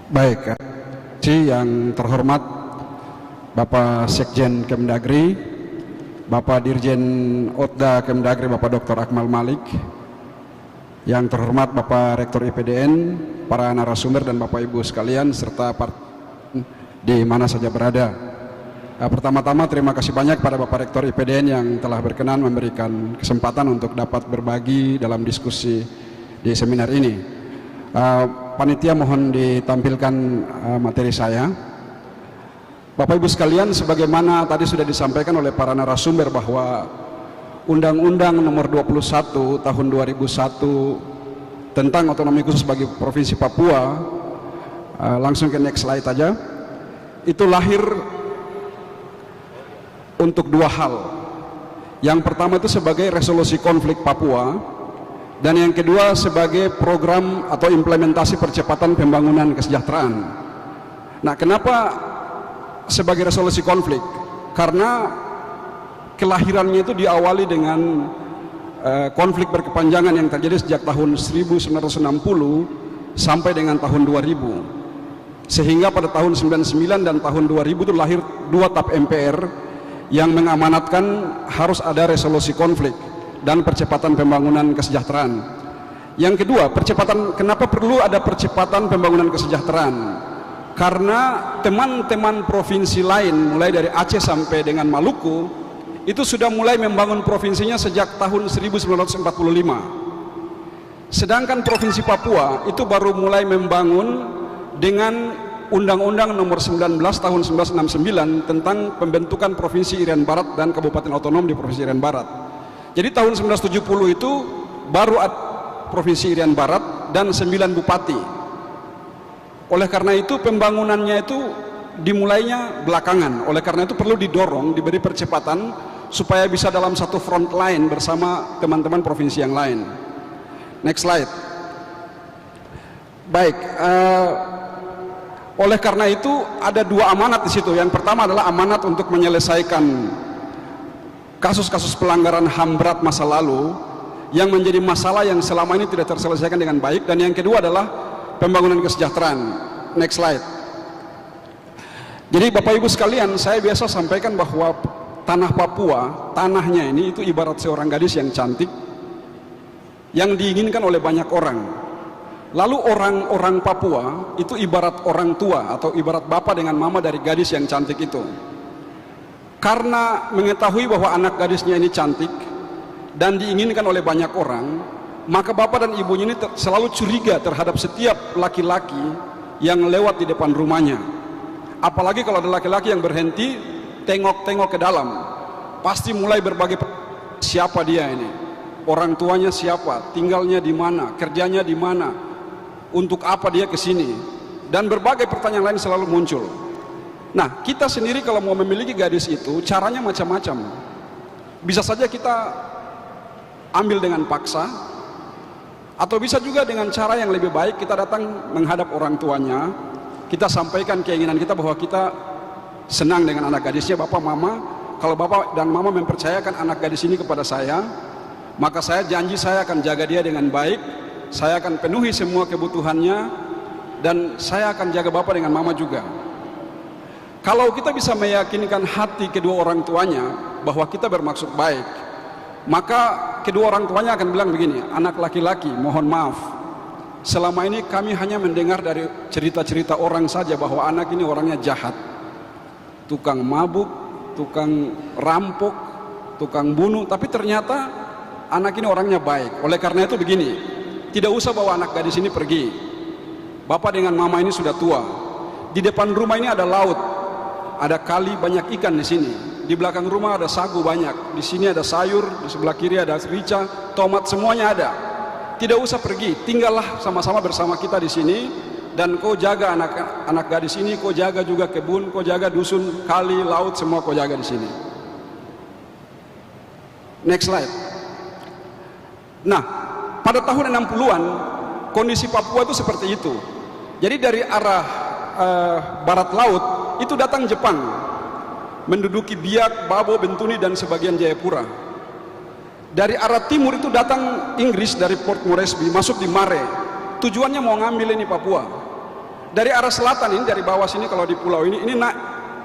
Baik, yang terhormat Bapak Sekjen Kemdagri, Bapak Dirjen Otda Kemdagri Bapak Dr. Akmal Malik, yang terhormat Bapak Rektor IPDN, para narasumber dan Bapak Ibu sekalian serta di mana saja berada. Pertama-tama terima kasih banyak pada Bapak Rektor IPDN yang telah berkenan memberikan kesempatan untuk dapat berbagi dalam diskusi di seminar ini. Panitia mohon ditampilkan materi saya. Bapak Ibu sekalian, sebagaimana tadi sudah disampaikan oleh para narasumber bahwa Undang-Undang Nomor 21 Tahun 2001 tentang otonomi khusus bagi Provinsi Papua, langsung ke next slide aja, itu lahir untuk dua hal. Yang pertama itu sebagai resolusi konflik Papua, dan yang kedua sebagai program atau implementasi percepatan pembangunan kesejahteraan. Nah, kenapa sebagai resolusi konflik? Karena kelahirannya itu diawali dengan konflik berkepanjangan yang terjadi sejak tahun 1960 sampai dengan tahun 2000. Sehingga pada tahun 99 dan tahun 2000 itu lahir dua TAP MPR yang mengamanatkan harus ada resolusi konflik dan percepatan pembangunan kesejahteraan. Yang kedua, kenapa perlu ada percepatan pembangunan kesejahteraan? Karena teman-teman provinsi lain mulai dari Aceh sampai dengan Maluku itu sudah mulai membangun provinsinya sejak tahun 1945. Sedangkan provinsi Papua itu baru mulai membangun dengan Undang-Undang Nomor 19 Tahun 1969 tentang pembentukan Provinsi Irian Barat dan Kabupaten Otonom di Provinsi Irian Barat. Jadi tahun 1970 itu baru ada Provinsi Irian Barat dan 9 bupati. Oleh karena itu pembangunannya itu dimulainya belakangan. Oleh karena itu perlu didorong, diberi percepatan supaya bisa dalam satu front line bersama teman-teman provinsi yang lain. Next slide. Baik, oleh karena itu ada dua amanat di situ. Yang pertama adalah amanat untuk menyelesaikan kasus-kasus pelanggaran HAM berat masa lalu yang menjadi masalah yang selama ini tidak terselesaikan dengan baik, dan yang kedua adalah pembangunan kesejahteraan. Next slide. Jadi Bapak Ibu sekalian, saya biasa sampaikan bahwa tanah Papua, tanahnya ini itu ibarat seorang gadis yang cantik yang diinginkan oleh banyak orang. Lalu orang-orang Papua itu ibarat orang tua atau ibarat bapak dengan mama dari gadis yang cantik itu. Karena mengetahui bahwa anak gadisnya ini cantik dan diinginkan oleh banyak orang, maka bapak dan ibunya ini selalu curiga terhadap setiap laki-laki yang lewat di depan rumahnya. Apalagi kalau ada laki-laki yang berhenti tengok-tengok ke dalam, pasti mulai berbagai siapa dia ini, orang tuanya siapa, tinggalnya di mana, kerjanya di mana, untuk apa dia kesini, dan berbagai pertanyaan lain selalu muncul. Nah, kita sendiri kalau mau memiliki gadis itu caranya macam-macam. Bisa saja kita ambil dengan paksa, atau bisa juga dengan cara yang lebih baik. Kita datang menghadap orang tuanya, kita sampaikan keinginan kita bahwa kita senang dengan anak gadisnya. Bapak, mama, kalau bapak dan mama mempercayakan anak gadis ini kepada saya, maka saya janji saya akan jaga dia dengan baik, saya akan penuhi semua kebutuhannya, dan saya akan jaga bapak dengan mama juga. Kalau kita bisa meyakinkan hati kedua orang tuanya bahwa kita bermaksud baik, maka kedua orang tuanya akan bilang begini, anak laki-laki, mohon maaf, selama ini kami hanya mendengar dari cerita-cerita orang saja bahwa anak ini orangnya jahat, tukang mabuk, tukang rampok, tukang bunuh, tapi ternyata anak ini orangnya baik. Oleh karena itu begini, tidak usah bawa anak gadis ini pergi. Bapak dengan mama ini sudah tua. Di depan rumah ini ada laut, ada kali, banyak ikan di sini. Di belakang rumah ada sagu banyak. Di sini ada sayur, di sebelah kiri ada rica, tomat, semuanya ada. Tidak usah pergi, tinggallah sama-sama bersama kita di sini. Dan kau jaga anak gadis ini, kau jaga juga kebun, kau jaga dusun, kali, laut, semua kau jaga di sini. Next slide. Nah, pada tahun 60-an kondisi Papua itu seperti itu. Jadi dari arah barat laut itu datang Jepang, menduduki Biak, Babo, Bentuni dan sebagian Jayapura. Dari arah timur itu datang Inggris dari Port Moresby, masuk di Mare. Tujuannya mau ngambil ini Papua. dari arah selatan ini, dari bawah sini kalau di pulau ini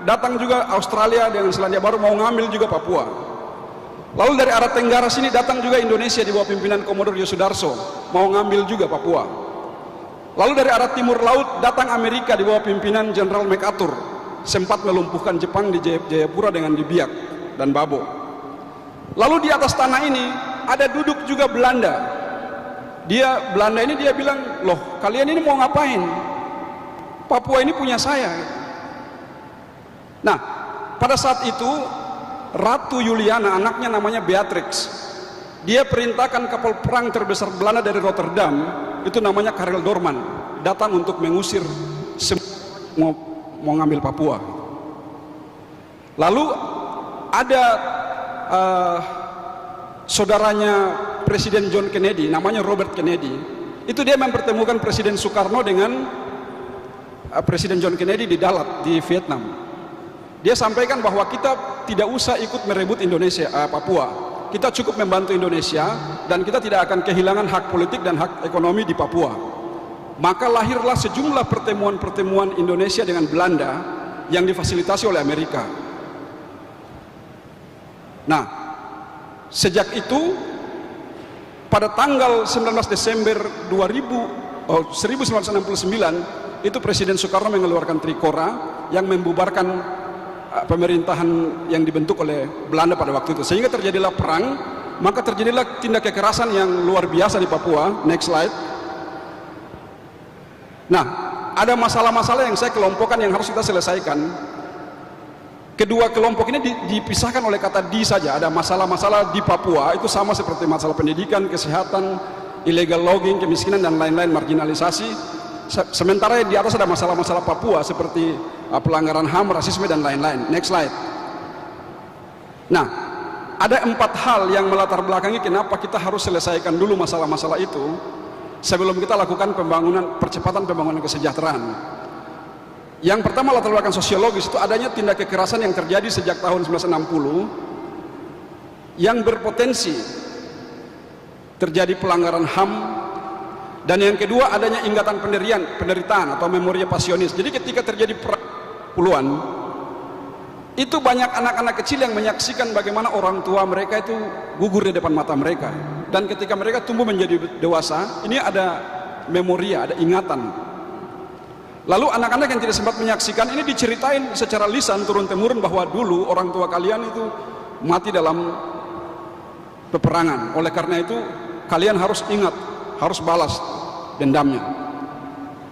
datang juga Australia dengan Selandia Baru mau ngambil juga Papua. Lalu dari arah tenggara sini datang juga Indonesia di bawah pimpinan Komodor Yosudarso mau ngambil juga Papua. Lalu dari arah timur laut datang Amerika di bawah pimpinan Jenderal MacArthur, sempat melumpuhkan Jepang di Jayapura dengan di Biak dan Babo. Lalu di atas tanah ini ada duduk juga Belanda. Belanda ini dia bilang, loh kalian ini mau ngapain? Papua ini punya saya. Nah, pada saat itu Ratu Juliana, anaknya namanya Beatrix, dia perintahkan kapal perang terbesar Belanda dari Rotterdam, itu namanya Karel Doorman, datang untuk mengusir semua mau ngambil Papua. Lalu ada saudaranya Presiden John Kennedy, namanya Robert Kennedy, itu dia mempertemukan Presiden Soekarno dengan Presiden John Kennedy di Dalat di Vietnam. Dia sampaikan bahwa kita tidak usah ikut merebut Papua. Kita cukup membantu Indonesia dan kita tidak akan kehilangan hak politik dan hak ekonomi di Papua. Maka lahirlah sejumlah pertemuan-pertemuan Indonesia dengan Belanda yang difasilitasi oleh Amerika. Nah, sejak itu pada tanggal 19 Desember 1969 itu Presiden Soekarno mengeluarkan Trikora yang membubarkan pemerintahan yang dibentuk oleh Belanda pada waktu itu, sehingga terjadilah perang. Maka terjadilah tindak kekerasan yang luar biasa di Papua. Next slide. Nah, ada masalah-masalah yang saya kelompokkan yang harus kita selesaikan. Kedua kelompok ini dipisahkan oleh kata di saja. Ada masalah-masalah di Papua itu sama seperti masalah pendidikan, kesehatan, illegal logging, kemiskinan dan lain-lain, marginalisasi. Sementara di atas ada masalah-masalah Papua seperti pelanggaran HAM, rasisme dan lain-lain. Next slide. Nah, ada 4 hal yang melatar belakangi kenapa kita harus selesaikan dulu masalah-masalah itu sebelum kita lakukan percepatan pembangunan kesejahteraan. Yang pertama, latar belakang sosiologis itu adanya tindak kekerasan yang terjadi sejak tahun 1960 yang berpotensi terjadi pelanggaran HAM. Dan yang kedua, adanya ingatan penderitaan atau memoria pasionis. Jadi ketika terjadi puluhan, itu banyak anak-anak kecil yang menyaksikan bagaimana orang tua mereka itu gugur di depan mata mereka. Dan ketika mereka tumbuh menjadi dewasa, ini ada memoria, ada ingatan. Lalu anak-anak yang tidak sempat menyaksikan ini diceritain secara lisan turun-temurun bahwa dulu orang tua kalian itu mati dalam peperangan. Oleh karena itu kalian harus ingat, harus balas dendamnya.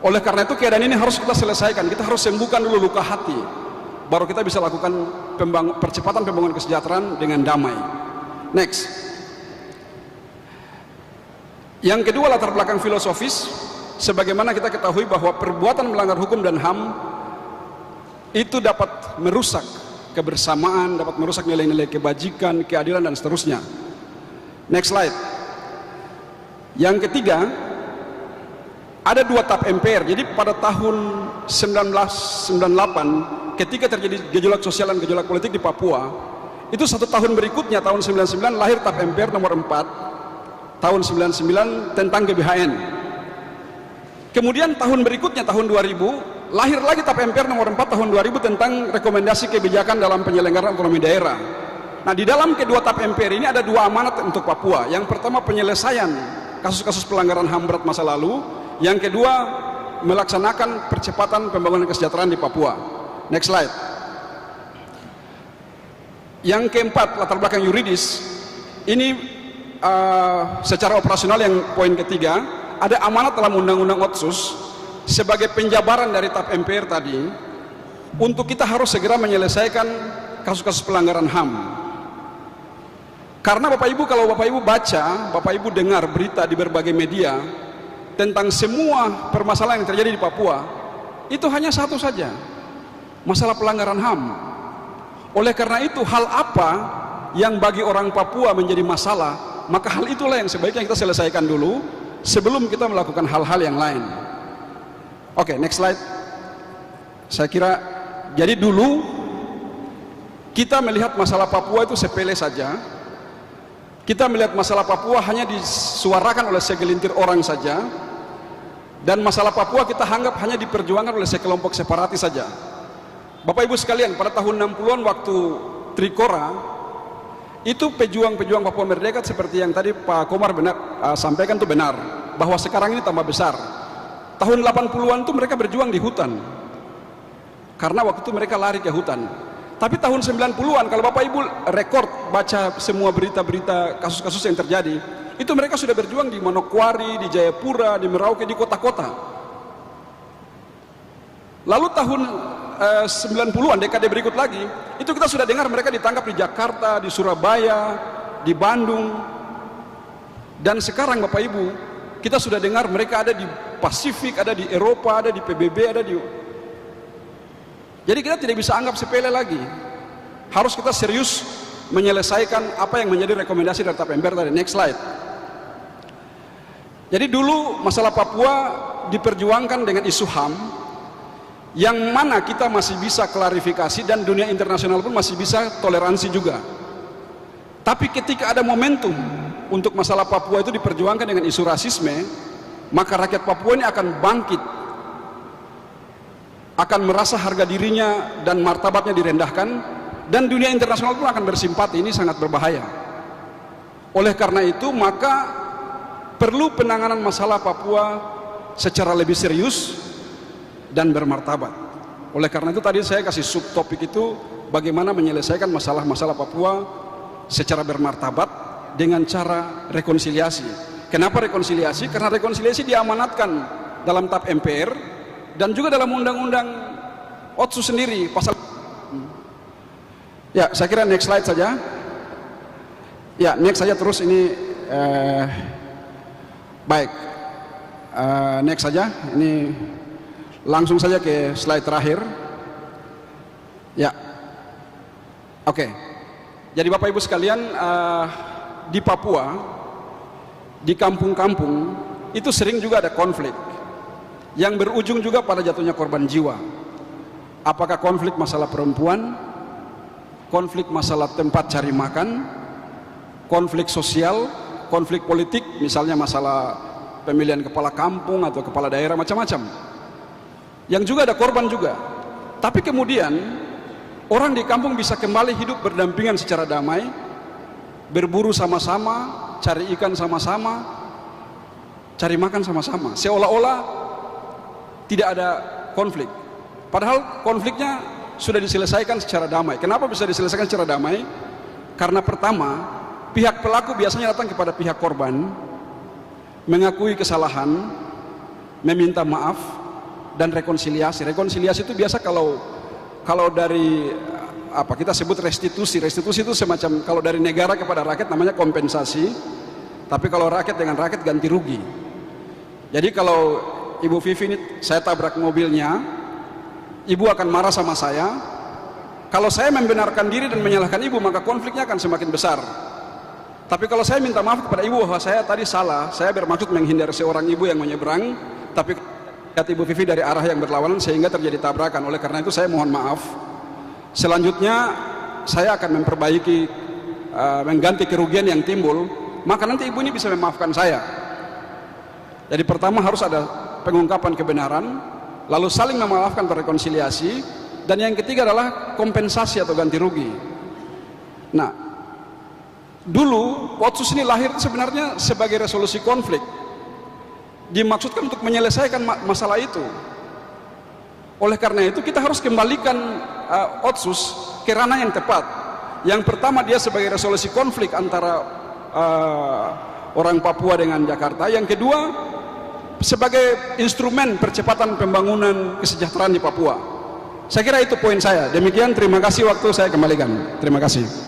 Oleh karena itu keadaan ini harus kita selesaikan. Kita harus sembuhkan dulu luka hati, baru kita bisa lakukan percepatan pembangunan kesejahteraan dengan damai. Next. Yang kedua, latar belakang filosofis. Sebagaimana kita ketahui bahwa perbuatan melanggar hukum dan HAM itu dapat merusak kebersamaan, dapat merusak nilai-nilai kebajikan, keadilan dan seterusnya. Next slide. Yang ketiga, ada 2 tap MPR. Jadi pada tahun 1998 ketika terjadi gejolak sosial dan gejolak politik di Papua, itu 1 tahun berikutnya tahun 99 lahir tap MPR nomor 4 tahun 99 tentang GBHN. Kemudian tahun berikutnya tahun 2000 lahir lagi tap MPR nomor 4 tahun 2000 tentang rekomendasi kebijakan dalam penyelenggaraan otonomi daerah. Nah, di dalam kedua tap MPR ini ada 2 amanat untuk Papua. Yang pertama, penyelesaian kasus-kasus pelanggaran HAM berat masa lalu. Yang kedua, melaksanakan percepatan pembangunan kesejahteraan di Papua. Next slide. Yang keempat, latar belakang yuridis. Ini secara operasional yang poin ketiga, ada amanat dalam Undang-Undang Otsus sebagai penjabaran dari tap MPR tadi untuk kita harus segera menyelesaikan kasus-kasus pelanggaran HAM. Karena Bapak Ibu, kalau Bapak Ibu baca, Bapak Ibu dengar berita di berbagai media tentang semua permasalahan yang terjadi di Papua, itu hanya satu saja, masalah pelanggaran HAM. Oleh karena itu, hal apa yang bagi orang Papua menjadi masalah, maka hal itulah yang sebaiknya kita selesaikan dulu sebelum kita melakukan hal-hal yang lain. Oke, next slide. Saya kira, jadi dulu kita melihat masalah Papua itu sepele saja. Kita melihat masalah Papua hanya disuarakan oleh segelintir orang saja. Dan masalah Papua kita anggap hanya diperjuangkan oleh sekelompok separatis saja. Bapak Ibu sekalian, pada tahun 60-an waktu Trikora, itu pejuang-pejuang Papua Merdeka seperti yang tadi Pak Komar sampaikan itu benar, bahwa sekarang ini tambah besar. Tahun 80-an itu mereka berjuang di hutan, karena waktu itu mereka lari ke hutan. Tapi tahun 90-an, kalau Bapak Ibu rekord baca semua berita-berita kasus-kasus yang terjadi, itu mereka sudah berjuang di Manokwari, di Jayapura, di Merauke, di kota-kota. Lalu tahun 90-an, dekade berikut lagi, itu kita sudah dengar mereka ditangkap di Jakarta, di Surabaya, di Bandung. Dan sekarang Bapak Ibu, kita sudah dengar mereka ada di Pasifik, ada di Eropa, ada di PBB, ada di... Jadi kita tidak bisa anggap sepele lagi. Harus kita serius menyelesaikan apa yang menjadi rekomendasi dari TAP MPR tadi. Next slide. Jadi dulu masalah Papua diperjuangkan dengan isu HAM, yang mana kita masih bisa klarifikasi dan dunia internasional pun masih bisa toleransi juga. Tapi ketika ada momentum untuk masalah Papua itu diperjuangkan dengan isu rasisme, maka rakyat Papua ini akan bangkit, akan merasa harga dirinya dan martabatnya direndahkan, dan dunia internasional pun akan bersimpati. Ini sangat berbahaya. Oleh karena itu, maka perlu penanganan masalah Papua secara lebih serius dan bermartabat. Oleh karena itu tadi saya kasih subtopik itu, bagaimana menyelesaikan masalah-masalah Papua secara bermartabat dengan cara rekonsiliasi. Kenapa rekonsiliasi? Karena rekonsiliasi diamanatkan dalam TAP MPR dan juga dalam undang-undang Otsus sendiri pasal. Ya, saya kira next slide saja. Ya, next saja terus ini. Baik, next saja. Ini langsung saja ke slide terakhir. Ya, oke. Jadi Bapak Ibu sekalian, di Papua, di kampung-kampung itu sering juga ada konflik yang berujung juga pada jatuhnya korban jiwa. Apakah konflik masalah perempuan, konflik masalah tempat cari makan, konflik sosial, konflik politik, misalnya masalah pemilihan kepala kampung atau kepala daerah, macam-macam, yang juga ada korban juga. Tapi kemudian orang di kampung bisa kembali hidup berdampingan secara damai, berburu sama-sama, cari ikan sama-sama, cari makan sama-sama, seolah-olah tidak ada konflik. Padahal konfliknya sudah diselesaikan secara damai. Kenapa bisa diselesaikan secara damai? Karena pertama, pihak pelaku biasanya datang kepada pihak korban, mengakui kesalahan, meminta maaf, dan rekonsiliasi. Rekonsiliasi itu biasa kalau dari apa kita sebut restitusi. Restitusi itu semacam, kalau dari negara kepada rakyat namanya kompensasi, tapi kalau rakyat dengan rakyat ganti rugi. Jadi kalau Ibu Vivi ini saya tabrak mobilnya, Ibu akan marah sama saya. Kalau saya membenarkan diri dan menyalahkan Ibu, maka konfliknya akan semakin besar. Tapi kalau saya minta maaf kepada Ibu bahwa saya tadi salah, saya bermaksud menghindari seorang ibu yang menyeberang, tapi lihat Ibu Vivi dari arah yang berlawanan sehingga terjadi tabrakan. Oleh karena itu saya mohon maaf. Selanjutnya saya akan memperbaiki, mengganti kerugian yang timbul, maka nanti Ibu ini bisa memaafkan saya. Jadi pertama harus ada pengungkapan kebenaran, lalu saling memaafkan berrekonsiliasi, dan yang ketiga adalah kompensasi atau ganti rugi. Nah, dulu Otsus ini lahir sebenarnya sebagai resolusi konflik, dimaksudkan untuk menyelesaikan masalah itu. Oleh karena itu kita harus kembalikan Otsus ke ranah yang tepat. Yang pertama, dia sebagai resolusi konflik antara orang Papua dengan Jakarta. Yang kedua, sebagai instrumen percepatan pembangunan kesejahteraan di Papua. Saya kira itu poin saya. Demikian, terima kasih, waktu saya kembalikan. Terima kasih.